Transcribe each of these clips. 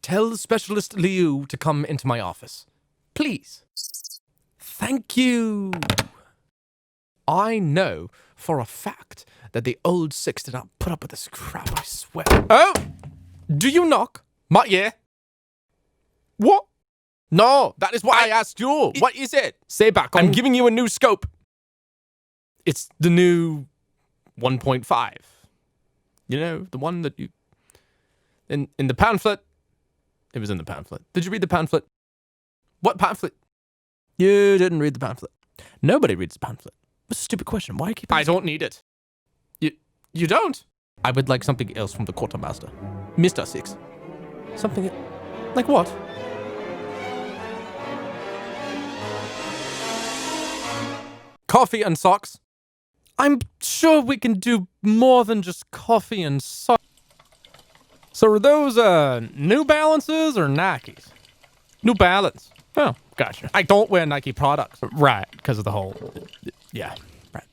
Tell Specialist Liu to come into my office. Please. Thank you. I know for a fact that the old six did not put up with this crap, I swear. Oh! Do you knock? Yeah. What? No, that is why I asked you. What is it? Say back. I'm giving you a new scope. It's the new 1.5. You know, the one that you... In the pamphlet. It was in the pamphlet. Did you read the pamphlet? What pamphlet? You didn't read the pamphlet. Nobody reads the pamphlet. What's a stupid question? Why keep... I don't need it. You don't? I would like something else from the quartermaster. Mr. Six. Something... Like what? Coffee and socks. I'm sure we can do more than just coffee and socks. So are those New Balances or Nikes? New Balance. Oh, gotcha. I don't wear Nike products. Right, because of the whole... Yeah, right.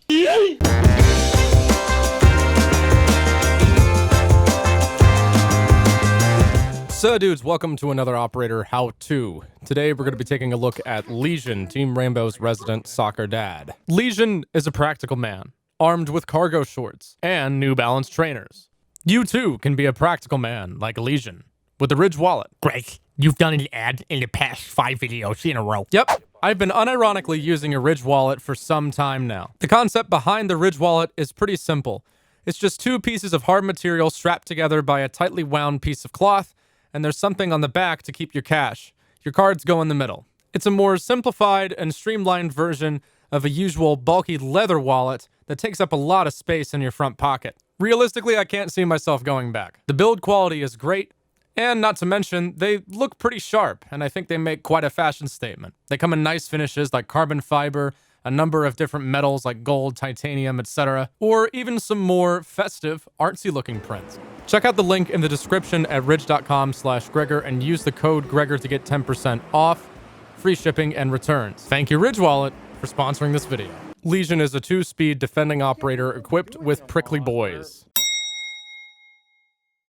So dudes, welcome to another Operator How-To. Today we're going to be taking a look at Lesion, Team Rainbow's resident soccer dad. Lesion is a practical man, armed with cargo shorts and New Balance trainers. You too can be a practical man like Lesion, with the Ridge wallet. Greg, you've done an ad in the past 5 videos in a row. Yep, I've been unironically using a Ridge wallet for some time now. The concept behind the Ridge wallet is pretty simple. It's just two pieces of hard material strapped together by a tightly wound piece of cloth, and there's something on the back to keep your cash. Your cards go in the middle. It's a more simplified and streamlined version of a usual bulky leather wallet that takes up a lot of space in your front pocket. Realistically, I can't see myself going back. The build quality is great, and not to mention, they look pretty sharp, and I think they make quite a fashion statement. They come in nice finishes like carbon fiber, a number of different metals like gold, titanium, etc., or even some more festive, artsy-looking prints. Check out the link in the description at ridge.com/Gregor and use the code Gregor to get 10% off, free shipping, and returns. Thank you, Ridge Wallet, for sponsoring this video. Lesion is a 2-speed defending operator equipped with prickly boys.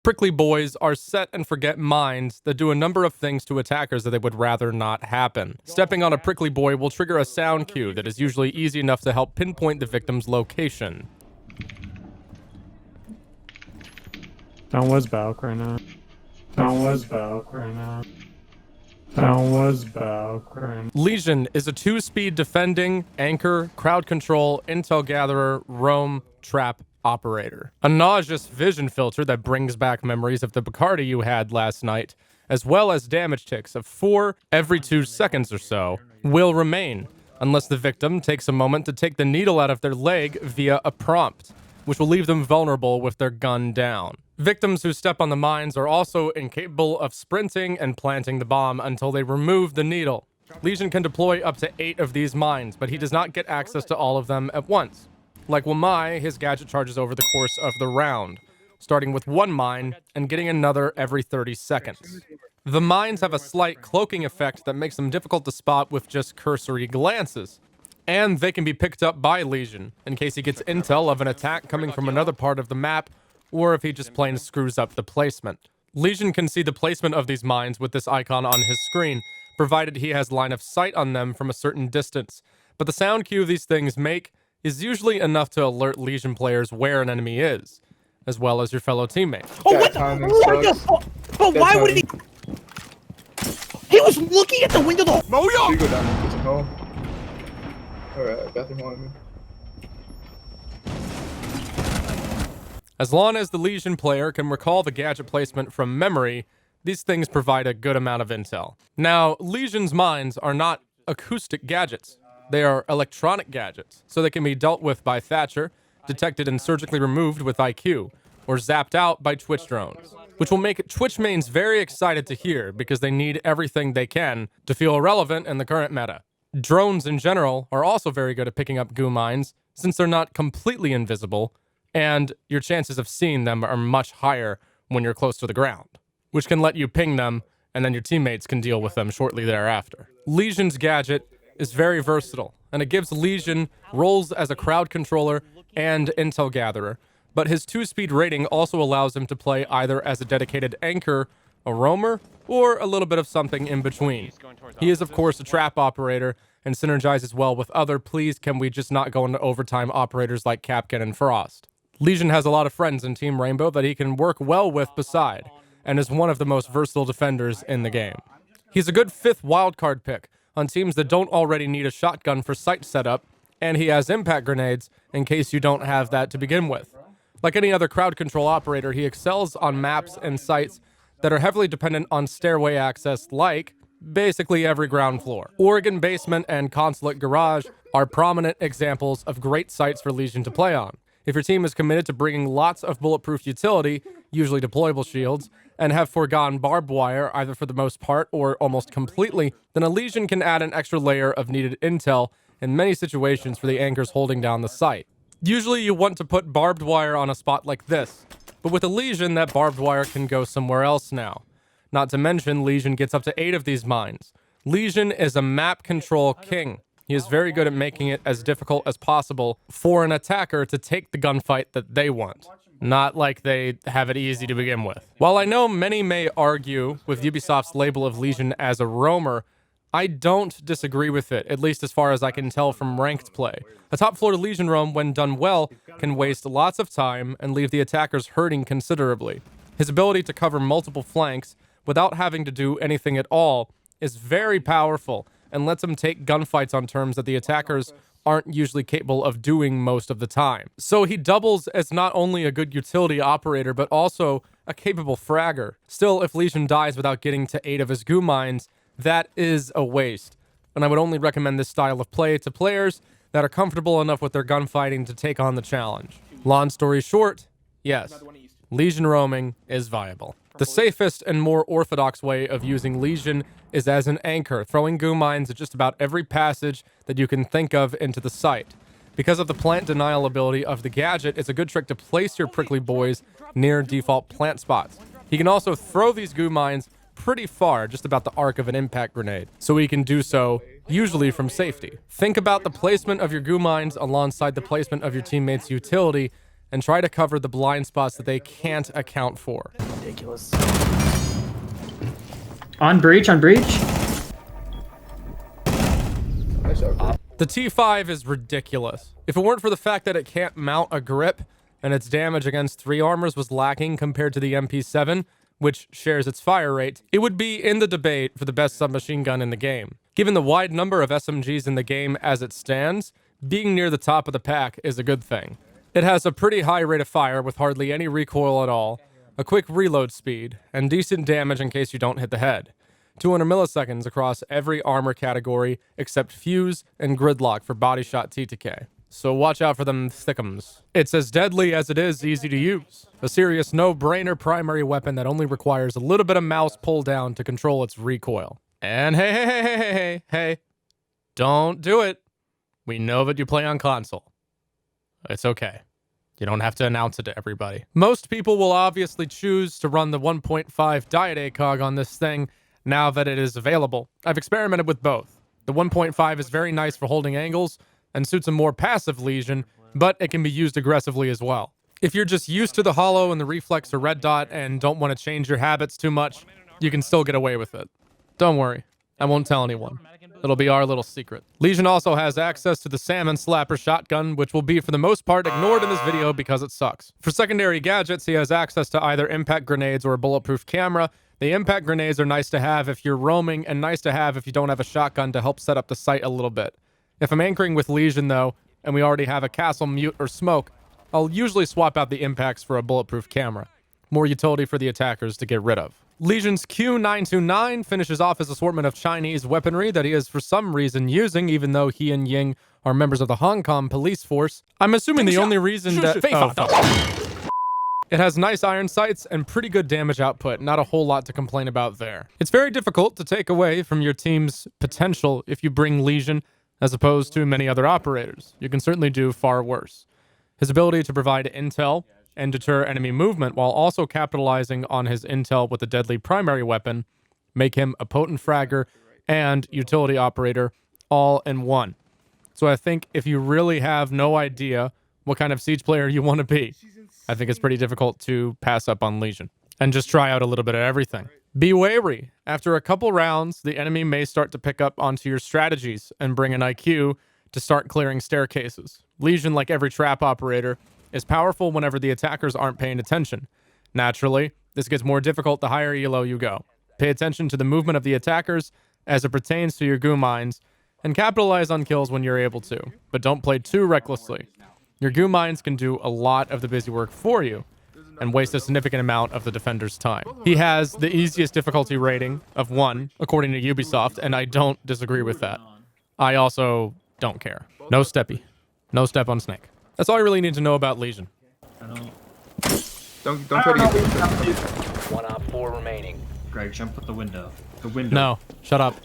Prickly boys are set and forget mines that do a number of things to attackers that they would rather not happen. Stepping on a prickly boy will trigger a sound cue that is usually easy enough to help pinpoint the victim's location. Down was Balk right now. Down was Balk right now. Down was Balk right now. Lesion is a 2-speed defending, anchor, crowd control, intel gatherer, roam, trap operator. A nauseous vision filter that brings back memories of the Bacardi you had last night, as well as damage ticks of 4 every 2 seconds or so, will remain, unless the victim takes a moment to take the needle out of their leg via a prompt, which will leave them vulnerable with their gun down. Victims who step on the mines are also incapable of sprinting and planting the bomb until they remove the needle. Lesion can deploy up to 8 of these mines, but he does not get access to all of them at once. Like Wamai, his gadget charges over the course of the round, starting with 1 mine and getting another every 30 seconds. The mines have a slight cloaking effect that makes them difficult to spot with just cursory glances. And they can be picked up by Lesion, in case he gets intel of an attack coming from another part of the map, or if he just plain screws up the placement. Lesion can see the placement of these mines with this icon on his screen, provided he has line of sight on them from a certain distance. But the sound cue these things make is usually enough to alert Lesion players where an enemy is, as well as your fellow teammates. Oh, what the fuck? But why would he? He was looking at the window the whole... You go down and kitchen hole. Alright, bathroom on me. As long as the Lesion player can recall the gadget placement from memory, these things provide a good amount of intel. Now, Lesion's mines are not acoustic gadgets. They are electronic gadgets, so they can be dealt with by Thatcher, detected and surgically removed with IQ, or zapped out by Twitch drones, which will make Twitch mains very excited to hear because they need everything they can to feel relevant in the current meta. Drones in general are also very good at picking up goo mines, since they're not completely invisible, and your chances of seeing them are much higher when you're close to the ground, which can let you ping them, and then your teammates can deal with them shortly thereafter. Lesion's gadget is very versatile, and it gives Lesion roles as a crowd controller and intel gatherer, but his 2-speed rating also allows him to play either as a dedicated anchor a roamer, or a little bit of something in between. He is, of course, a trap operator and synergizes well with other please can we just not go into overtime operators like Capcan and Frost. Lesion has a lot of friends in Team Rainbow that he can work well with beside, and is one of the most versatile defenders in the game. He's a good 5th wildcard pick on teams that don't already need a shotgun for sight setup, and he has impact grenades in case you don't have that to begin with. Like any other crowd control operator, he excels on maps and sites that are heavily dependent on stairway access, like basically every ground floor. Oregon Basement and Consulate Garage are prominent examples of great sites for Lesion to play on. If your team is committed to bringing lots of bulletproof utility, usually deployable shields, and have foregone barbed wire either for the most part or almost completely, then a Lesion can add an extra layer of needed intel in many situations for the anchors holding down the site. Usually you want to put barbed wire on a spot like this, but with a Lesion, that barbed wire can go somewhere else now. Not to mention, Lesion gets up to 8 of these mines. Lesion is a map control king. He is very good at making it as difficult as possible for an attacker to take the gunfight that they want. Not like they have it easy to begin with. While I know many may argue with Ubisoft's label of Lesion as a roamer, I don't disagree with it, at least as far as I can tell from ranked play. A top floor Lesion roam, when done well, can waste lots of time and leave the attackers hurting considerably. His ability to cover multiple flanks without having to do anything at all is very powerful and lets him take gunfights on terms that the attackers aren't usually capable of doing most of the time. So he doubles as not only a good utility operator, but also a capable fragger. Still, if Lesion dies without getting to 8 of his goo mines, that is a waste. And I would only recommend this style of play to players that are comfortable enough with their gunfighting to take on the challenge. Long story short, yes, Lesion roaming is viable. The safest and more orthodox way of using Lesion is as an anchor, throwing goo mines at just about every passage that you can think of into the site. Because of the plant denial ability of the gadget, it's a good trick to place your prickly boys near default plant spots. He can also throw these goo mines pretty far, just about the arc of an impact grenade, so he can do so usually from safety. Think about the placement of your goo mines alongside the placement of your teammates' utility, and try to cover the blind spots that they can't account for. Ridiculous. On breach, on breach. Nice shot. The T5 is ridiculous. If it weren't for the fact that it can't mount a grip, and its damage against 3 armors was lacking compared to the MP7, which shares its fire rate, it would be in the debate for the best submachine gun in the game. Given the wide number of SMGs in the game as it stands, being near the top of the pack is a good thing. It has a pretty high rate of fire with hardly any recoil at all, a quick reload speed, and decent damage in case you don't hit the head. 200 milliseconds across every armor category except fuse and gridlock for body shot TTK. So watch out for them thickums. It's as deadly as it is easy to use. A serious no-brainer primary weapon that only requires a little bit of mouse pull down to control its recoil. And hey, don't do it. We know that you play on console. It's okay. You don't have to announce it to everybody. Most people will obviously choose to run the 1.5 Diet ACOG on this thing now that it is available. I've experimented with both. The 1.5 is very nice for holding angles and suits a more passive Lesion, but it can be used aggressively as well. If you're just used to the hollow and the reflex or red dot and don't want to change your habits too much, you can still get away with it. Don't worry, I won't tell anyone. It'll be our little secret. Lesion also has access to the Salmon Slapper shotgun, which will be for the most part ignored in this video because it sucks. For secondary gadgets, he has access to either impact grenades or a bulletproof camera. The impact grenades are nice to have if you're roaming and nice to have if you don't have a shotgun to help set up the site a little bit. If I'm anchoring with Lesion though, and we already have a castle mute or smoke, I'll usually swap out the impacts for a bulletproof camera. More utility for the attackers to get rid of. Lesion's Q929 finishes off his assortment of Chinese weaponry that he is for some reason using, even though he and Ying are members of the Hong Kong police force. I'm assuming the only reason that... It has nice iron sights and pretty good damage output, not a whole lot to complain about there. It's very difficult to take away from your team's potential if you bring Lesion, as opposed to many other operators. You can certainly do far worse. His ability to provide intel and deter enemy movement while also capitalizing on his intel with a deadly primary weapon make him a potent fragger and utility operator all in one. So I think if you really have no idea what kind of Siege player you want to be, I think it's pretty difficult to pass up on Lesion and just try out a little bit of everything. Be wary. After a couple rounds, the enemy may start to pick up onto your strategies and bring an IQ to start clearing staircases. Lesion, like every trap operator, is powerful whenever the attackers aren't paying attention. Naturally, this gets more difficult the higher elo you go. Pay attention to the movement of the attackers as it pertains to your goo mines, and capitalize on kills when you're able to, but don't play too recklessly. Your goo mines can do a lot of the busy work for you, and waste a significant amount of the defender's time. He has the easiest difficulty rating of 1, according to Ubisoft, and I don't disagree with that. I also don't care. No steppy. No step on Snake. That's all I really need to know about Lesion. Don't try to get this. 1 op 4 remaining. Greg, jump out the window. The window. No, shut up.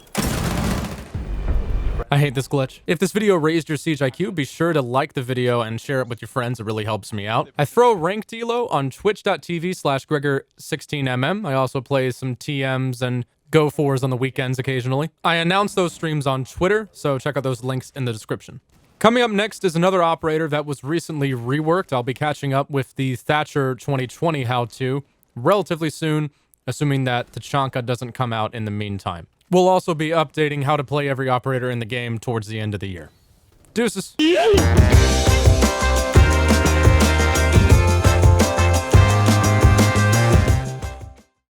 I hate this glitch. If this video raised your Siege IQ, be sure to like the video and share it with your friends. It really helps me out. I throw ranked elo on twitch.tv/Gregor16mm. I also play some TMs and Go 4s on the weekends occasionally. I announce those streams on Twitter, so check out those links in the description. Coming up next is another operator that was recently reworked. I'll be catching up with the Thatcher 2020 how-to relatively soon, assuming that Technica doesn't come out in the meantime. We'll also be updating how to play every operator in the game towards the end of the year. Deuces.